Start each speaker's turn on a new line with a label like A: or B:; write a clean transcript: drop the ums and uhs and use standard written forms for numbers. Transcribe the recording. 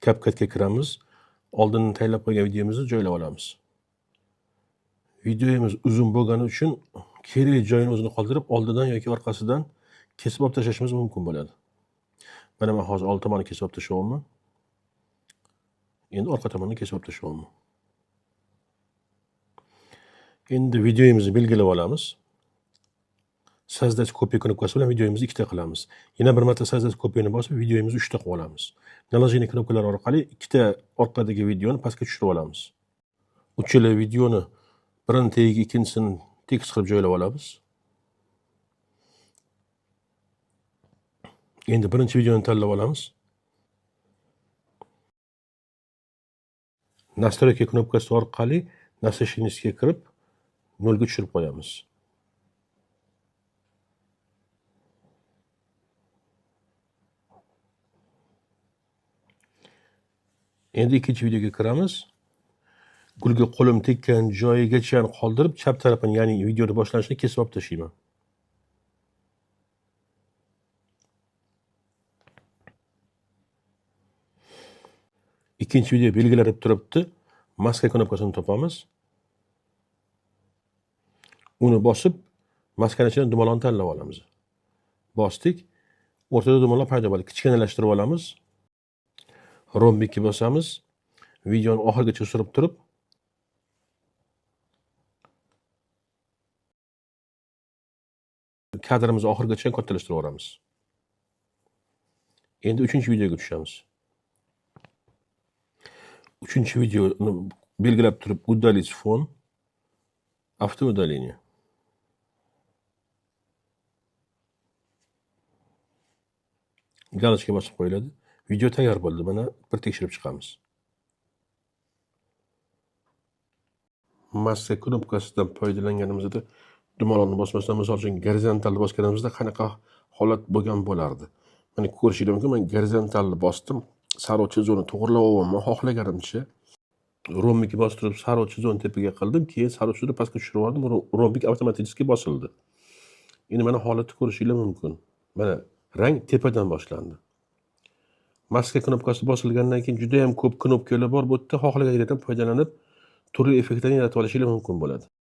A: CapCut'ga kiramiz. Oldin tayyorlab qo'ygan videomizni joylab olamiz. Videomiz uzun bo'lgani uchun kerakli joyini o'zini qoldirib, oldidan yoki orqasidan kesib olib tashlashimiz mumkin bo'ladi. Mana men hozir old tomonni kesib olib tashlayapman. Endi orqa tomonni kesib olib tashlayapman. Endi videomizni belgilab olamiz. Sozdать kopiya knopkasi bilan videomizni ikkita qilamiz. Yana bir marta sozdать kopiyani bosib, videomizni 3 ta qilib olamiz. Naложение knopkalari orqali ikkita orqadagi videoni pastga tushirib olamiz. Uchala videoni birini tagiga ikkinchisini tekis qilib joylab olamiz. Endi birinchi videoni tanlab olamiz. Настройки knopkasi orqali насыщенностьga kirib 0 ga tushirib qo'yamiz. Endi ikkinchi videoga kiramiz. Gulga qo'lim tekkan joyigacha qoldirib, chap tarafini, ya'ni videoning boshlanishini kesib olib tashlayman. Ikkinchi video belgilanib turibdi. Maska knopkasini topamiz. Uni bosib, maskaning ichidan dumaloqni tanlab olamiz. Bosdik. O'rtada dumaloq paydo bo'ladi. Kichkinalashtirib olamiz. Rombikka bosamiz. Videoni oxirigacha surib turib, kadrimizni oxirigacha kattalashtirib olamiz. Endi 3-videoga tushamiz. 3-videoni belgilab turib, удалить фон, автоудаление. Галочка bosib qo'yiladi. Video tayyor bo'ldi. Mana bir tekshirib chiqamiz. Maska knopkasidan foydalanganimizda dumaloqni bosmasdan, misol uchun gorizontalni bosganimizda qanaqa holat bo'lgan bo'lardi. Mana ko'rishingiz mumkin, men gorizontalni bosdim, sariq chizuvni to'g'rilab olganman xohlaganimcha. Rombikni bostirib sariq chizuvni tepaga qildim, keyin sariq chizuvni pastga tushirib oldim, rombik avtomatik bosildi. Endi mana holatni ko'rishingiz mumkin. Mana rang tepadan boshlandi. Maska knopkasi bosilgandan keyin juda ham ko'p knopkalar bor. Bu yerda xohlagan yerdan foydalanib, turli effektlarni yaratib olishingiz mumkin bo'ladi.